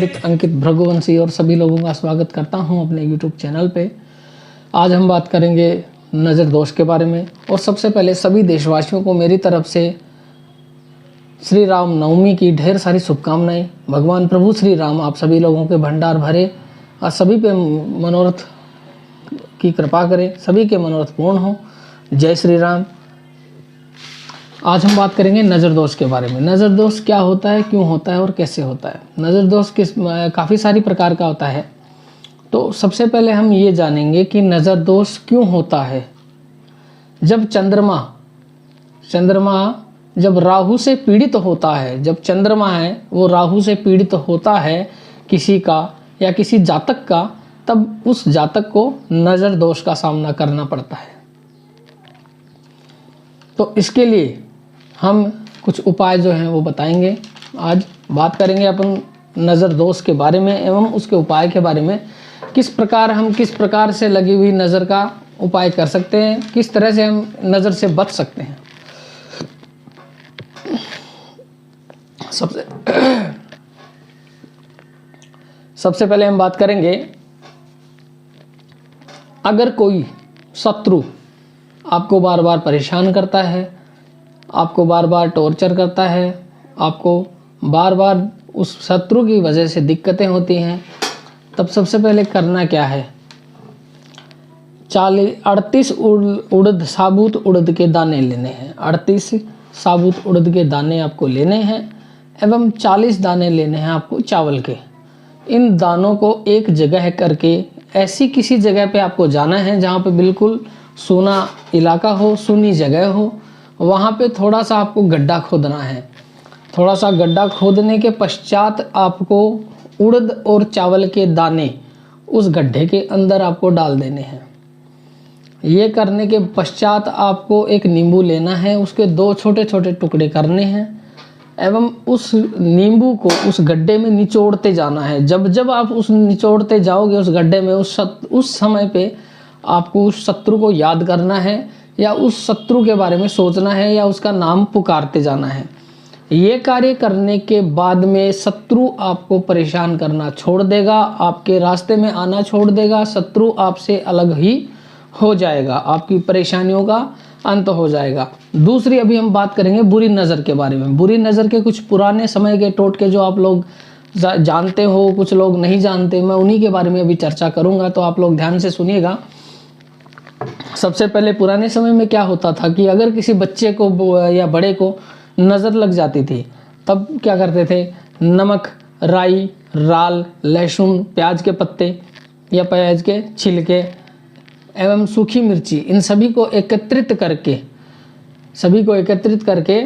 पंडित अंकित भृगुवंशी और सभी लोगों का स्वागत करता हूं अपने YouTube चैनल पे। आज हम बात करेंगे नज़र दोष के बारे में। और सबसे पहले सभी देशवासियों को मेरी तरफ से श्री राम नवमी की ढेर सारी शुभकामनाएं। भगवान प्रभु श्री राम आप सभी लोगों के भंडार भरे और सभी पे मनोरथ की कृपा करें, सभी के मनोरथ पूर्ण हो। जय श्री राम। आज हम बात करेंगे नज़र दोष के बारे में। नज़र दोष क्या होता है, क्यों होता है और कैसे होता है। नज़र दोष काफ़ी सारी प्रकार का होता है। तो सबसे पहले हम ये जानेंगे कि नज़र दोष क्यों होता है। जब चंद्रमा जब राहु से पीड़ित होता है, जब चंद्रमा है वो राहु से पीड़ित होता है किसी का या किसी जातक का, तब उस जातक को नज़र दोष का सामना करना पड़ता है। तो इसके लिए हम कुछ उपाय जो हैं वो बताएंगे। आज बात करेंगे अपन नज़र दोष के बारे में एवं उसके उपाय के बारे में। किस प्रकार से लगी हुई नज़र का उपाय कर सकते हैं, किस तरह से हम नज़र से बच सकते हैं। सबसे पहले हम बात करेंगे, अगर कोई शत्रु आपको बार बार परेशान करता है, आपको बार बार टॉर्चर करता है, आपको बार बार उस शत्रु की वजह से दिक्कतें होती हैं, तब सबसे पहले करना क्या है। 38 साबुत उड़द के दाने लेने हैं। 38 साबुत उड़द के दाने आपको लेने हैं एवं 40 दाने लेने हैं आपको चावल के। इन दानों को एक जगह करके ऐसी किसी जगह पे आपको जाना है जहाँ पे बिल्कुल सूना इलाका हो, सूनी जगह हो। वहाँ पे थोड़ा सा आपको गड्ढा खोदना है। थोड़ा सा गड्ढा खोदने के पश्चात आपको उड़द और चावल के दाने उस गड्ढे के अंदर आपको डाल देने हैं। ये करने के पश्चात आपको एक नींबू लेना है, उसके 2 छोटे छोटे टुकड़े करने हैं एवं उस नींबू को उस गड्ढे में निचोड़ते जाना है। जब आप उस निचोड़ते जाओगे उस गड्ढे में, उस समय पे आपको उस शत्रु को याद करना है या उस शत्रु के बारे में सोचना है या उसका नाम पुकारते जाना है। ये कार्य करने के बाद में शत्रु आपको परेशान करना छोड़ देगा, आपके रास्ते में आना छोड़ देगा। शत्रु आपसे अलग ही हो जाएगा, आपकी परेशानियों का अंत हो जाएगा। दूसरी अभी हम बात करेंगे बुरी नज़र के बारे में। बुरी नज़र के कुछ पुराने समय के टोटके जो आप लोग जानते हो, कुछ लोग नहीं जानते, मैं उन्हीं के बारे में अभी चर्चा करूँगा, तो आप लोग ध्यान से सुनिएगा। सबसे पहले पुराने समय में क्या होता था कि अगर किसी बच्चे को या बड़े को नज़र लग जाती थी, तब क्या करते थे, नमक, राई, राल, लहसुन, प्याज के पत्ते या प्याज के छिलके एवं सूखी मिर्ची, इन सभी को एकत्रित करके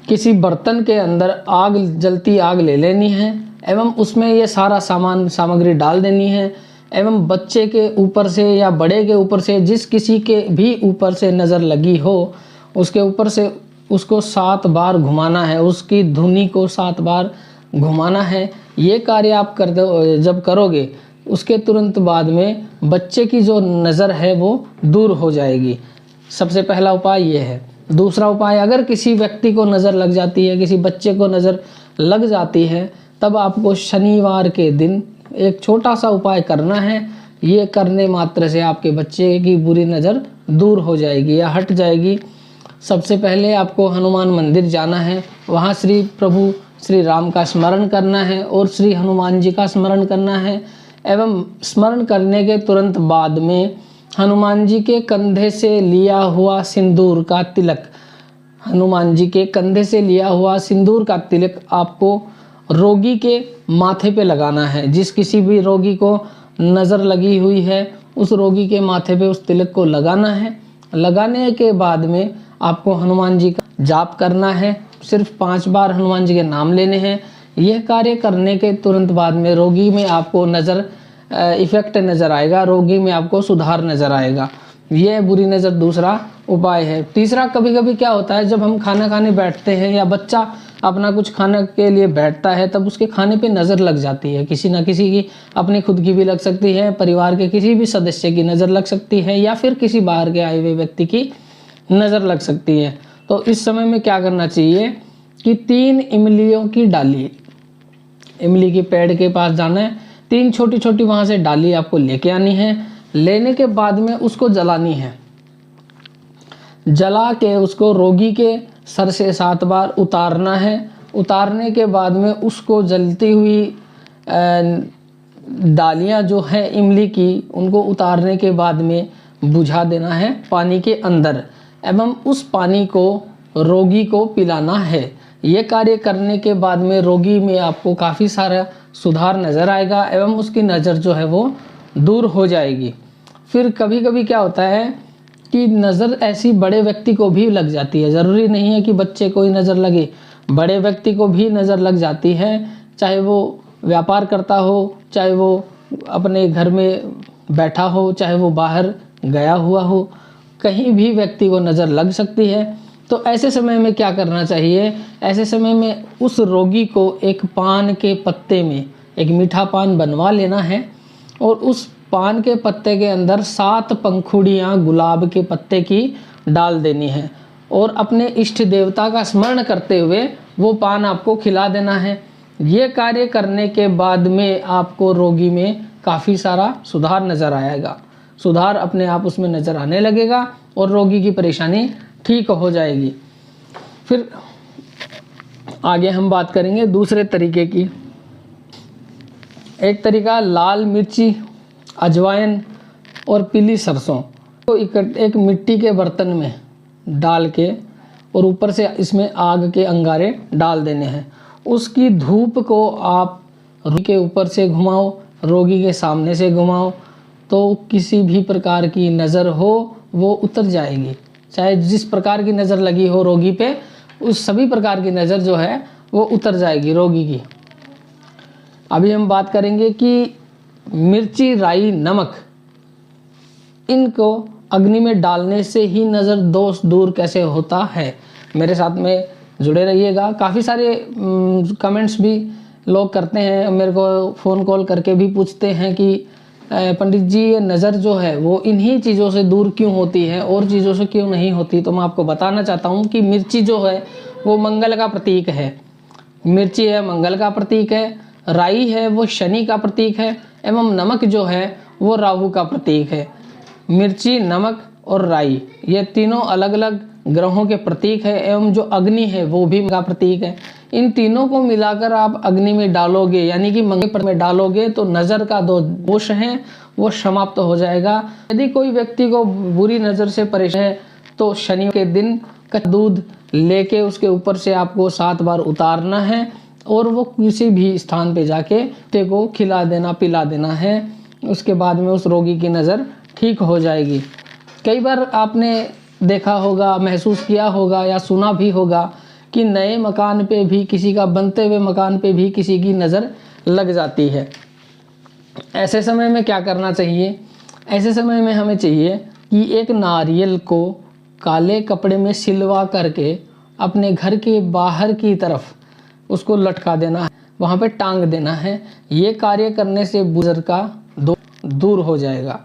किसी बर्तन के अंदर जलती आग ले लेनी है एवं उसमें ये सारा सामग्री डाल देनी है एवं बच्चे के ऊपर से या बड़े के ऊपर से, जिस किसी के भी ऊपर से नज़र लगी हो, उसके ऊपर से उसको 7 बार घुमाना है, उसकी धुनी को 7 बार घुमाना है। ये कार्य आप जब करोगे उसके तुरंत बाद में बच्चे की जो नज़र है वो दूर हो जाएगी। सबसे पहला उपाय ये है। दूसरा उपाय, अगर किसी व्यक्ति को नज़र लग जाती है, किसी बच्चे को नज़र लग जाती है, तब आपको शनिवार के दिन एक छोटा सा उपाय करना है। ये करने मात्र से आपके बच्चे की बुरी नज़र दूर हो जाएगी या हट जाएगी। सबसे पहले आपको हनुमान मंदिर जाना है, वहाँ प्रभु श्री राम का स्मरण करना है और श्री हनुमान जी का स्मरण करना है एवं स्मरण करने के तुरंत बाद में हनुमान जी के कंधे से लिया हुआ सिंदूर का तिलक, हनुमान जी के कंधे से लिया हुआ सिंदूर का तिलक आपको रोगी के माथे पे लगाना है। जिस किसी भी रोगी को नज़र लगी हुई है, उस रोगी के माथे पे उस तिलक को लगाना है। लगाने के बाद में आपको हनुमान जी का जाप करना है। सिर्फ 5 बार हनुमान जी के नाम लेने हैं। यह कार्य करने के तुरंत बाद में रोगी में आपको इफेक्ट नज़र आएगा, रोगी में आपको सुधार नज़र आएगा। यह बुरी नज़र दूसरा उपाय है। तीसरा, कभी कभी क्या होता है, जब हम खाना खाने बैठते हैं या बच्चा अपना कुछ खाने के लिए बैठता है, तब उसके खाने पे नज़र लग जाती है। किसी ना किसी की, अपनी खुद की भी लग सकती है, परिवार के किसी भी सदस्य की नज़र लग सकती है या फिर किसी बाहर के आए हुए व्यक्ति की नज़र लग सकती है। तो इस समय में क्या करना चाहिए कि 3 इमलियों की डाली, इमली के पेड़ के पास जाना है, 3 छोटी छोटी वहाँ से डाली आपको लेके आनी है। लेने के बाद में उसको जलानी है। जला के उसको रोगी के सर से 7 बार उतारना है। उतारने के बाद में उसको जलती हुई डालियाँ जो है इमली की, उनको उतारने के बाद में बुझा देना है पानी के अंदर एवं उस पानी को रोगी को पिलाना है। ये कार्य करने के बाद में रोगी में आपको काफ़ी सारा सुधार नज़र आएगा एवं उसकी नज़र जो है वो दूर हो जाएगी। फिर कभी कभी क्या होता है कि नज़र ऐसी बड़े व्यक्ति को भी लग जाती है। ज़रूरी नहीं है कि बच्चे को ही नज़र लगे, बड़े व्यक्ति को भी नज़र लग जाती है। चाहे वो व्यापार करता हो, चाहे वो अपने घर में बैठा हो, चाहे वो बाहर गया हुआ हो, कहीं भी व्यक्ति को नज़र लग सकती है। तो ऐसे समय में क्या करना चाहिए? ऐसे समय में उस रोगी को एक पान के पत्ते में एक मीठा पान बनवा लेना है और उस पान के पत्ते के अंदर 7 पंखुड़ियाँ गुलाब के पत्ते की डाल देनी है और अपने इष्ट देवता का स्मरण करते हुए वो पान आपको खिला देना है। ये कार्य करने के बाद में आपको रोगी में काफ़ी सारा सुधार नज़र आएगा। सुधार अपने आप उसमें नज़र आने लगेगा और रोगी की परेशानी ठीक हो जाएगी। फिर आगे हम बात करेंगे दूसरे तरीके की। एक तरीका लाल मिर्ची, अजवाइन और पीली सरसों को एक मिट्टी के बर्तन में डाल के और ऊपर से इसमें आग के अंगारे डाल देने हैं। उसकी धूप को आप रोगी के ऊपर से घुमाओ, रोगी के सामने से घुमाओ, तो किसी भी प्रकार की नज़र हो वो उतर जाएगी। चाहे जिस प्रकार की नज़र लगी हो रोगी पे, उस सभी प्रकार की नज़र जो है वो उतर जाएगी रोगी की। अभी हम बात करेंगे कि मिर्ची, राई, नमक, इनको अग्नि में डालने से ही नज़र दोष दूर कैसे होता है। मेरे साथ में जुड़े रहिएगा। काफ़ी सारे कमेंट्स भी लोग करते हैं, मेरे को फ़ोन कॉल करके भी पूछते हैं कि पंडित जी ये नज़र जो है वो इन्हीं चीज़ों से दूर क्यों होती है और चीज़ों से क्यों नहीं होती। तो मैं आपको बताना चाहता हूँ कि मिर्ची जो है वो मंगल का प्रतीक है। मिर्ची है मंगल का प्रतीक है, राई है वो शनि का प्रतीक है एवं नमक जो है वो राहु का प्रतीक है। मिर्ची, नमक और राई ये तीनों अलग अलग ग्रहों के प्रतीक है एवं जो अग्नि है वो भी का प्रतीक है। इन तीनों को मिलाकर आप अग्नि में डालोगे यानी कि मंगल में डालोगे तो नज़र का दोष है वो समाप्त हो जाएगा। यदि कोई व्यक्ति को बुरी नज़र से परेशान है तो शनि के दिन का दूध लेके उसके ऊपर से आपको 7 बार उतारना है और वो किसी भी स्थान पे जाके कुत्ते को खिला देना, पिला देना है। उसके बाद में उस रोगी की नज़र ठीक हो जाएगी। कई बार आपने देखा होगा, महसूस किया होगा या सुना भी होगा कि नए मकान पे भी किसी का, बनते हुए मकान पे भी किसी की नज़र लग जाती है। ऐसे समय में क्या करना चाहिए? ऐसे समय में हमें चाहिए कि एक नारियल को काले कपड़े में सिलवा करके अपने घर के बाहर की तरफ उसको लटका देना है, वहाँ पे टांग देना है। ये कार्य करने से बुजुर्ग का दूर हो जाएगा।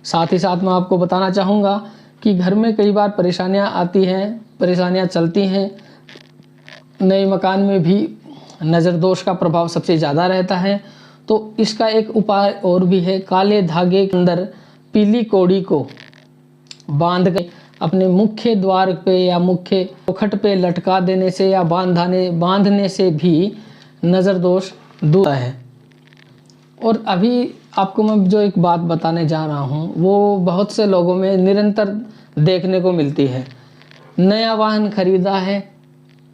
साथ ही साथ मैं आपको बताना चाहूँगा कि घर में कई बार परेशानियाँ आती हैं, परेशानियाँ चलती हैं। नए मकान में भी नज़र दोष का प्रभाव सबसे ज़्यादा रहता है। तो इसका एक उपाय और भी है। काले धागे के अंदर पीली कौड़ी को बांध कर अपने मुख्य द्वार पे या मुख्य चौखट पे लटका देने से या बांधने से भी नज़र दोष दूर है। और अभी आपको मैं जो एक बात बताने जा रहा हूँ वो बहुत से लोगों में निरंतर देखने को मिलती है। नया वाहन खरीदा है,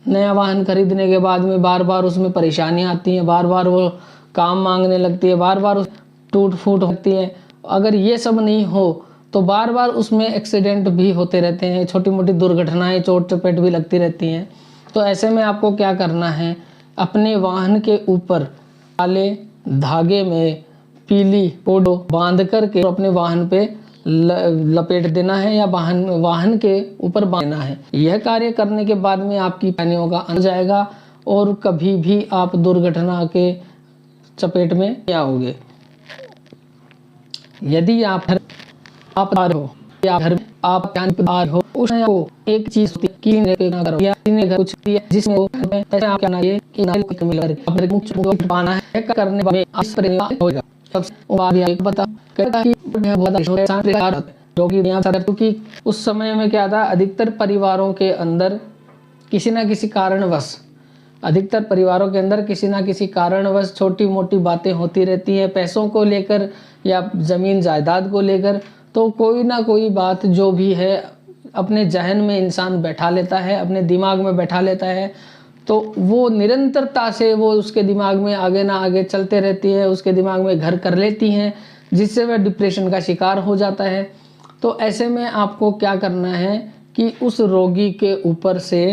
नया वाहन खरीदने के बाद में बार बार उसमें परेशानियाँ आती हैं, बार बार वो काम मांगने लगती है, बार बार टूट फूट होती है। अगर ये सब नहीं हो तो बार बार उसमें एक्सीडेंट भी होते रहते हैं, छोटी मोटी दुर्घटनाएं, चोट चपेट भी लगती रहती हैं। तो ऐसे में आपको क्या करना है? अपने वाहन के ऊपर काले धागे में पीली पोडो बांध करके अपने वाहन पे लपेट देना है या वाहन के ऊपर बांधना है। यह कार्य करने के बाद में आपकी परेशानियों का अंत जाएगा और कभी भी आप दुर्घटना के चपेट में नहीं आओगे। यदि आप हो कि आप घर में आप ध्यान पे आ रहे हो, उसमें आपको एक चीज होती है कि ना करो या घर कुछ है जिसमें वो घर में ऐसे आप क्या ना ये कि ना कोई कमी लग अपने मुख पाना है करने में इस परिवार होगा। सबसे बात ये पता कहता कि बहुत जो कि यहाँ क्योंकि उस समय में क्या था, अधिकतर परिवारों के अंदर किसी ना किसी कारणवश अधिकतर परिवारों के अंदर किसी ना किसी कारणवश छोटी मोटी बातें होती रहती हैं, पैसों को लेकर या ज़मीन जायदाद को लेकर। तो कोई ना कोई बात जो भी है अपने जहन में इंसान बैठा लेता है, अपने दिमाग में बैठा लेता है। तो वो निरंतरता से वो उसके दिमाग में आगे ना आगे चलते रहती है, उसके दिमाग में घर कर लेती हैं, जिससे वह डिप्रेशन का शिकार हो जाता है। तो ऐसे में आपको क्या करना है कि उस रोगी के ऊपर से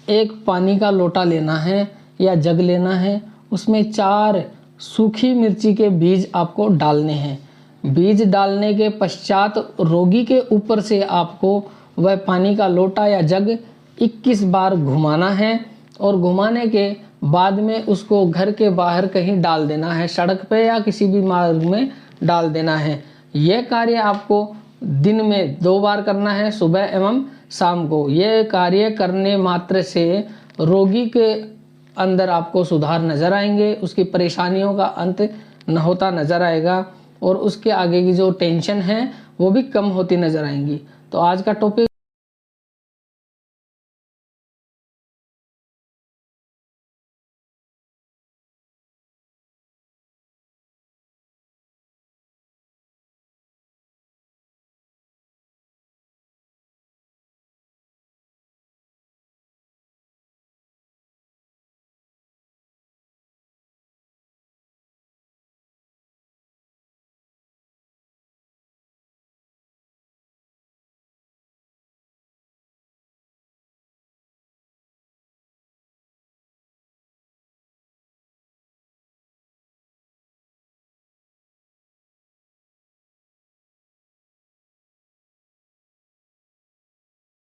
एक पानी का लोटा लेना है या जग लेना है, उसमें 4 सूखी मिर्ची के बीज आपको डालने हैं। बीज डालने के पश्चात रोगी के ऊपर से आपको वह पानी का लोटा या जग 21 बार घुमाना है और घुमाने के बाद में उसको घर के बाहर कहीं डाल देना है, सड़क पे या किसी भी मार्ग में डाल देना है। यह कार्य आपको दिन में 2 बार करना है, सुबह एवं शाम को। यह कार्य करने मात्र से रोगी के अंदर आपको सुधार नज़र आएंगे, उसकी परेशानियों का अंत न होता नज़र आएगा और उसके आगे की जो टेंशन है वो भी कम होती नज़र आएंगी। तो आज का टॉपिक